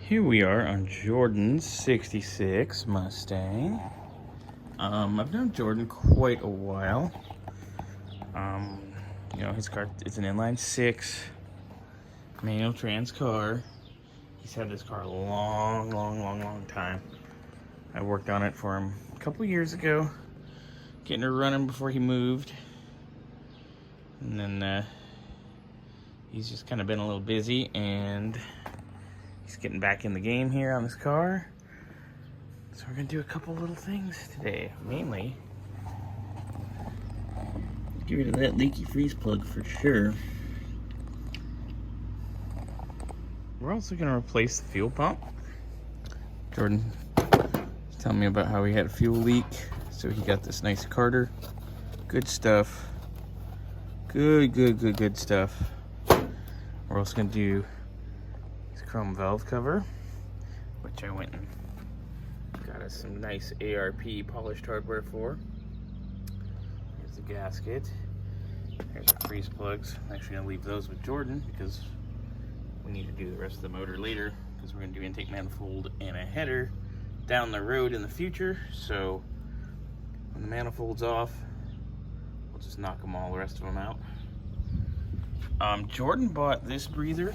Here we are on Jordan's 66 Mustang. I've known Jordan quite a while. His car is an inline 6 manual trans car. He's had this car a long time. I worked on it for him a couple years ago, getting her running before he moved. And then he's just kind of been a little busy, and he's getting back in the game here on this car. So we're gonna do a couple little things today. Mainly, get rid of that leaky freeze plug for sure. We're also gonna replace the fuel pump. Jordan was telling me about how he had a fuel leak, so he got this nice Carter. Good stuff. Good stuff. We're also gonna do this chrome valve cover, which I went and got us some nice ARP polished hardware for. Here's the gasket. Here's our freeze plugs. I'm actually gonna leave those with Jordan because we need to do the rest of the motor later, because we're gonna do intake manifold and a header down the road in the future. So when the manifold's off, we'll just knock them all, the rest of them out. Jordan bought this breather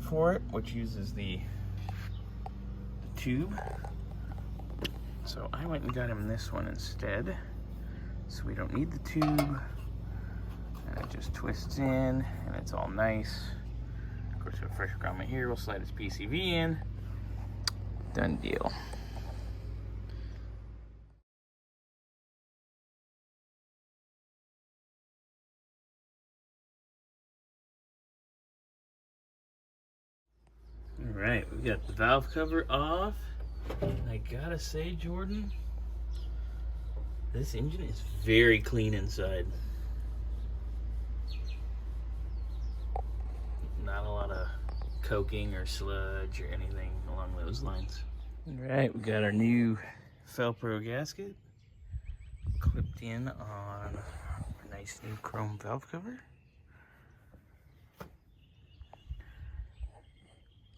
for it, which uses the tube. So I went and got him this one instead. So we don't need the tube. And it just twists in, and it's all nice. Of course, we have a fresh grommet here. We'll slide his PCV in. Done deal. All right, we got the valve cover off. And I gotta say, Jordan, this engine is very clean inside. Not a lot of coking or sludge or anything along those lines. All right, we got our new Felpro gasket clipped in on our nice new chrome valve cover.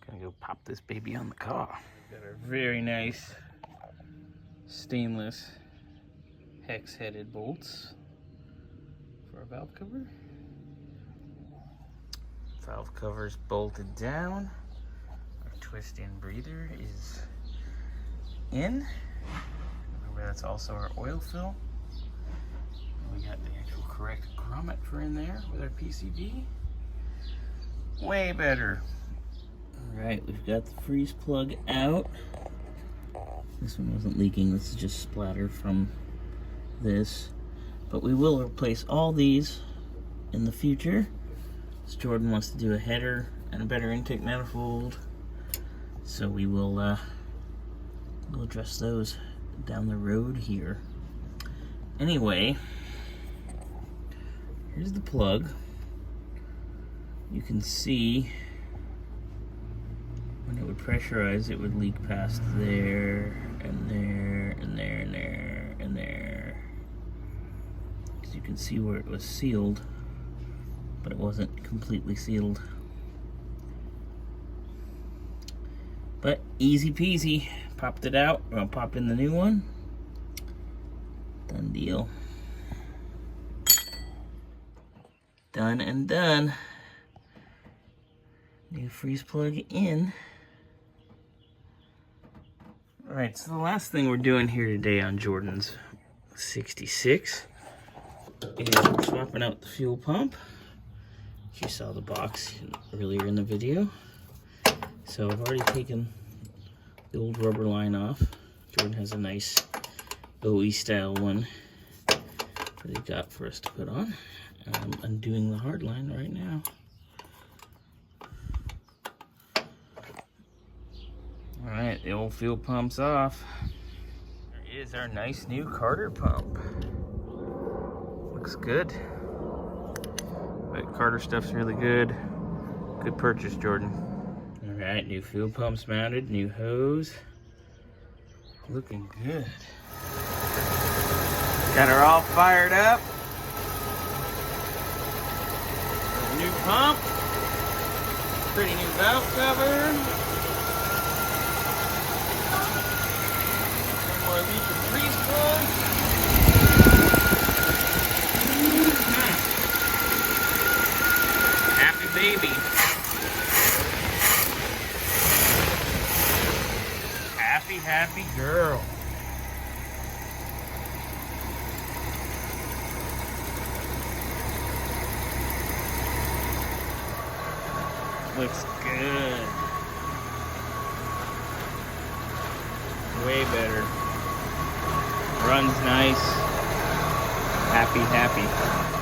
Gonna go pop this baby on the car. Got our very nice stainless hex-headed bolts for our valve cover. Valve cover's bolted down. Our twist-in breather is in. Remember, that's also our oil fill. And we got the actual correct grommet for in there with our PCV. Way better. Alright, we've got the freeze plug out. This one wasn't leaking, this is just splatter from this. But we will replace all these in the future. So Jordan wants to do a header and a better intake manifold. So we will we'll address those down the road here. Anyway, here's the plug. You can see when it would pressurize, it would leak past there, and there, and there, and there, and there. Because you can see where it was sealed, but it wasn't completely sealed. But easy peasy. Popped it out. I'll pop in the new one. Done deal. Done and done. New freeze plug in. Alright, so the last thing we're doing here today on Jordan's 66 is we're swapping out the fuel pump. You saw the box earlier in the video. So I've already taken the old rubber line off. Jordan has a nice OE style one that he got for us to put on. I'm undoing the hard line right now. Alright, the old fuel pump's off. There is our nice new Carter pump. Looks good. But Carter stuff's really good. Good purchase, Jordan. Alright, new fuel pump's mounted, new hose. Looking good. Got her all fired up. New pump. Pretty new valve cover. One more leak of grease plug. Happy baby. Happy, happy girl. Looks good. Way better. Runs nice. Happy, happy.